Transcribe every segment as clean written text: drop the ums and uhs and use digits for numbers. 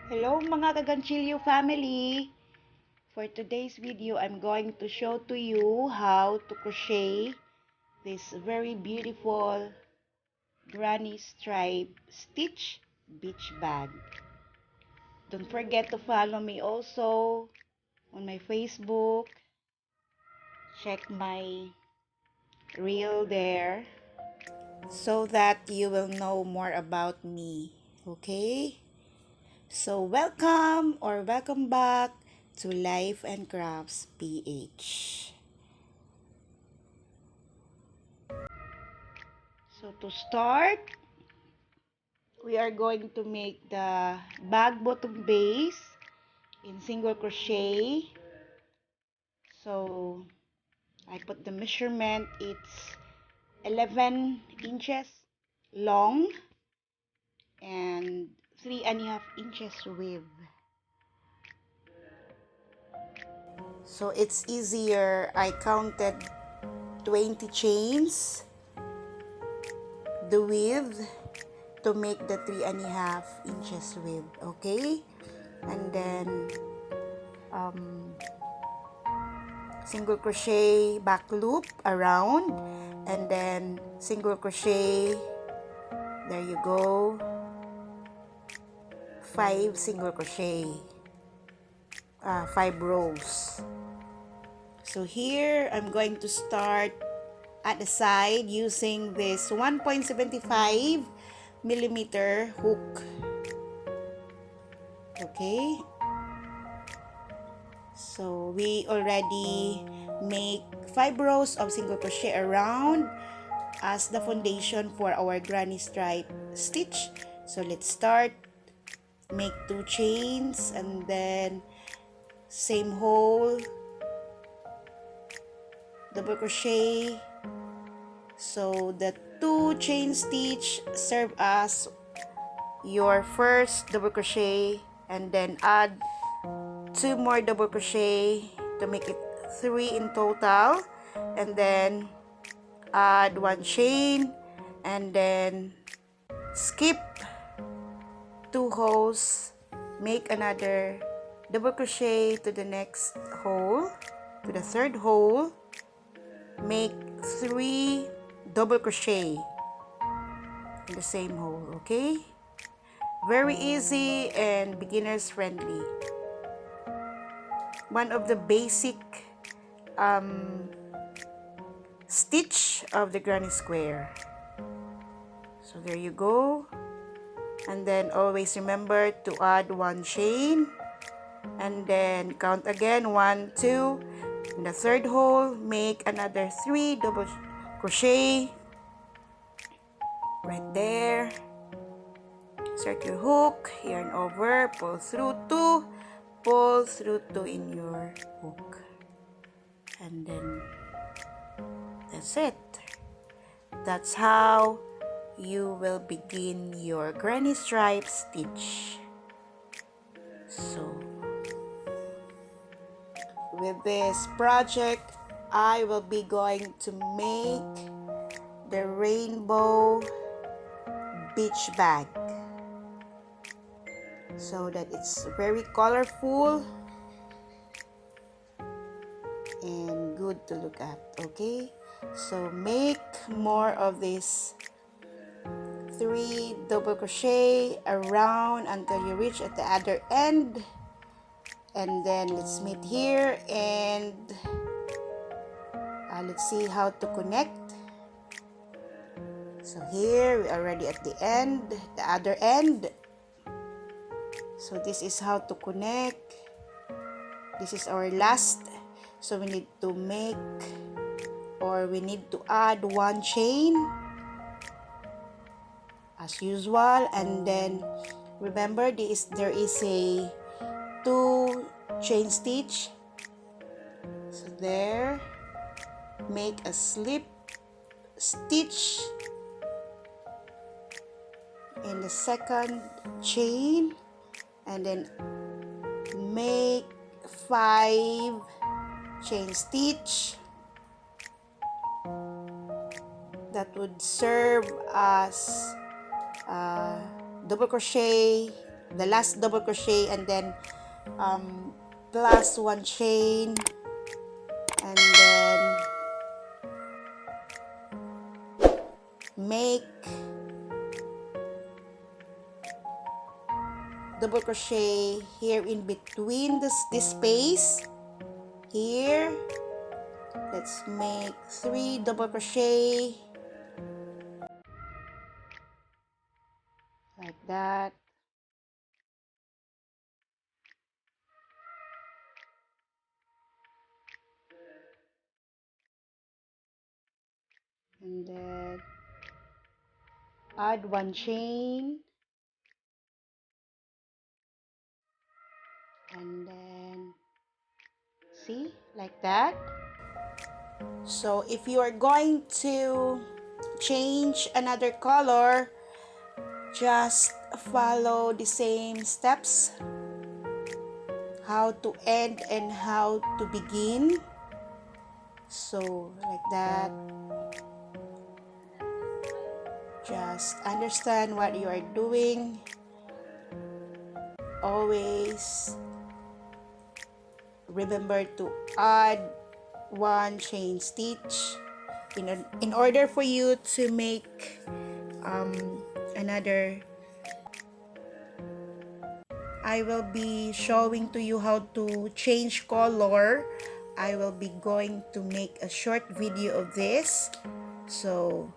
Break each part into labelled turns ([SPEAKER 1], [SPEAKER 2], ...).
[SPEAKER 1] Hello mga Kaganstilyo Family! For today's video, I'm going to show to you how to crochet this very beautiful granny stripe stitch beach bag. Don't forget to follow me also on my Facebook. Check my reel there so that you will know more about me. Okay? So, welcome or welcome back to Life and Crafts PH. So, to start, we are going to make the bag bottom base in single crochet. So, I put the measurement, it's 11 inches long and 3.5 inches width. So it's easier. I counted 20 chains, the width, to make the 3.5 inches width. Okay, and then single crochet back loop around, and then single crochet, there you go, 5 single crochet, 5 rows. So here I'm going to start at the side using this 1.75 millimeter hook. Okay, so we already make 5 rows of single crochet around as the foundation for our granny stripe stitch. So let's start. Make 2 chains and then same hole, double crochet. So the 2 chain stitch serve as your first double crochet, and then add 2 more double crochet to make it 3 in total, and then add 1 chain, and then skip 2 holes, make another double crochet to the next hole, to the third hole, make 3 double crochet in the same hole. Okay, very easy and beginners friendly. One of the basic stitch of the granny square. So there you go, and then always remember to add 1 chain, and then count again, 1, 2. In the third hole, make another 3 double crochet right there. Insert your hook, yarn over, pull through 2, pull through 2 in your hook, and then that's it. That's how you will begin your granny stripe stitch. So with this project, I will be going to make the rainbow beach bag so that it's very colorful and good to look at. Okay, so make more of this 3 double crochet around until you reach at the other end, and then let's meet here and let's see how to connect. So here we are already at the end, the other end. So this is how to connect. This is our last, so we need to make, or we need to add 1 chain as usual, and then remember there is a 2 chain stitch. So there, make a slip stitch in the second chain, and then make 5 chain stitch. That would serve as double crochet the last double crochet, and then plus 1 chain, and then make double crochet here in between this space here. Let's make 3 double crochet like that. And then add 1 chain, and then see, like that. So if you are going to change another color, just follow the same steps, how to end and how to begin. So like that. Just understand what you are doing. Always remember to add 1 chain stitch in order for you to make another. I will be showing to you how to change color. I will be going to make a short video of this, so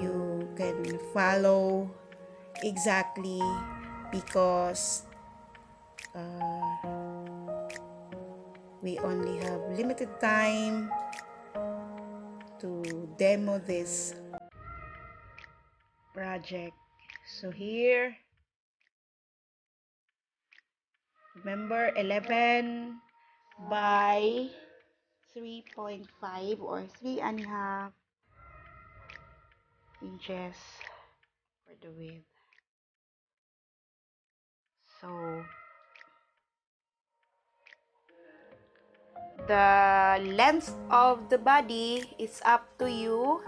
[SPEAKER 1] you can follow exactly, because we only have limited time to demo this project. So here, remember 11 by 3.5 or 3.5 inches for the width. So the length of the body is up to you.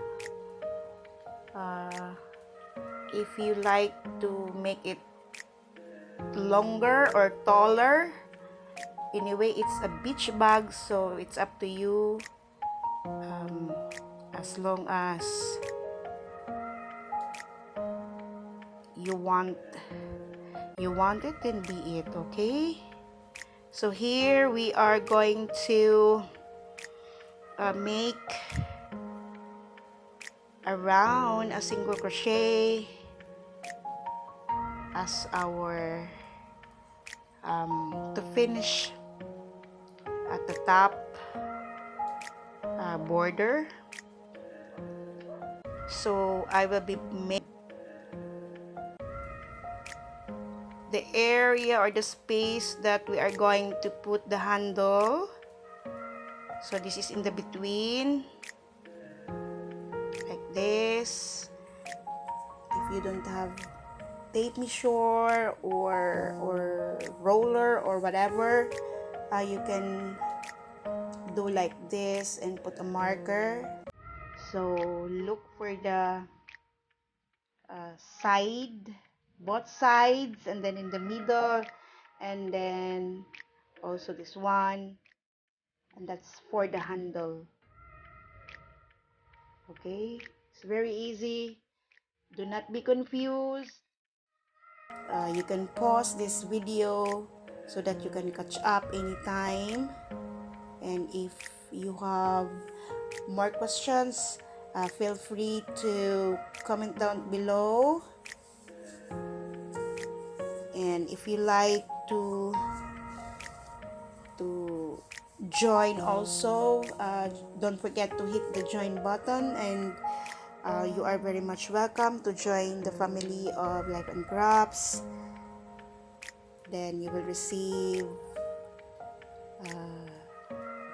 [SPEAKER 1] If you like to make it longer or taller, anyway, it's a beach bag, so it's up to you. As long as you want it, then be it, okay? So here we are going to make around a single crochet as our to finish at the top border. So I will be making the area or the space that we are going to put the handle. So this is in the between, like this. If you don't have tape measure or roller or whatever, you can do like this and put a marker. So look for the side, both sides, and then in the middle, and then also this one, and that's for the handle. Okay, it's very easy. Do not be confused. You can pause this video so that you can catch up anytime, and if you have more questions, feel free to comment down below. And if you like to join also, don't forget to hit the join button, and you are very much welcome to join the family of Life and Crafts. Then you will receive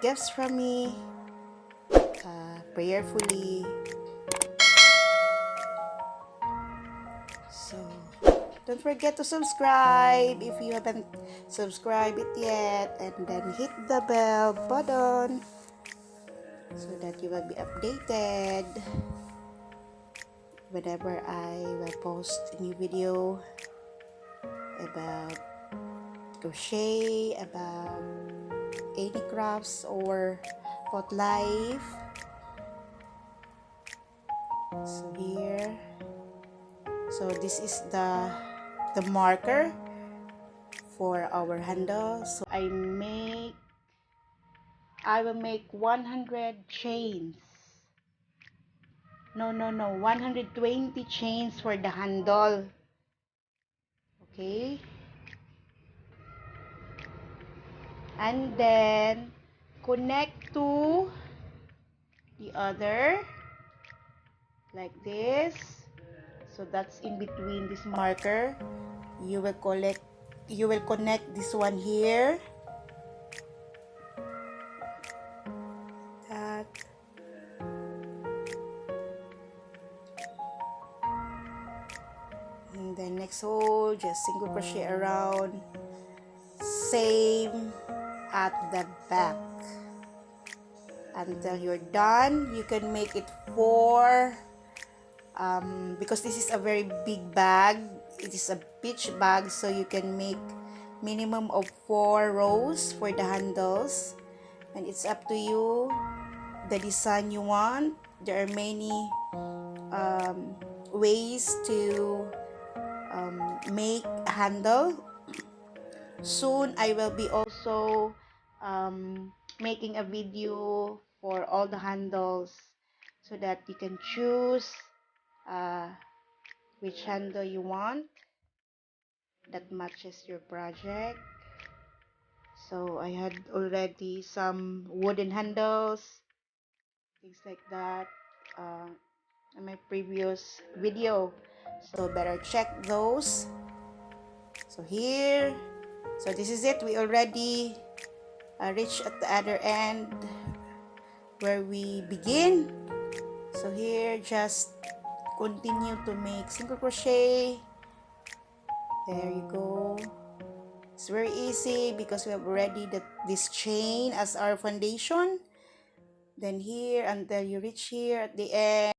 [SPEAKER 1] gifts from me prayerfully. So don't forget to subscribe if you haven't subscribed it yet, and then hit the bell button so that you will be updated whenever I will post a new video. about crochet, about any crafts, or about life. So here, so this is the marker for our handle. So I will make 100 chains. No, 120 chains for the handle. Okay? And then connect to the other like this. So that's in between this marker. You will connect this one here. That. And then next hole, just single crochet around. Same at the back. Until you're done. You can make it 4 because this is a very big bag. It is a beach bag, so you can make minimum of 4 rows for the handles, and it's up to you the design you want. There are many ways to make a handle. Soon I will be also making a video for all the handles so that you can choose which handle you want that matches your project. So I had already some wooden handles, things like that, in my previous video, so better check those. So here, so this is it. We already reached at the other end where we begin. So here, just continue to make single crochet. There you go. It's very easy because we have already this chain as our foundation. Then here until you reach here at the end.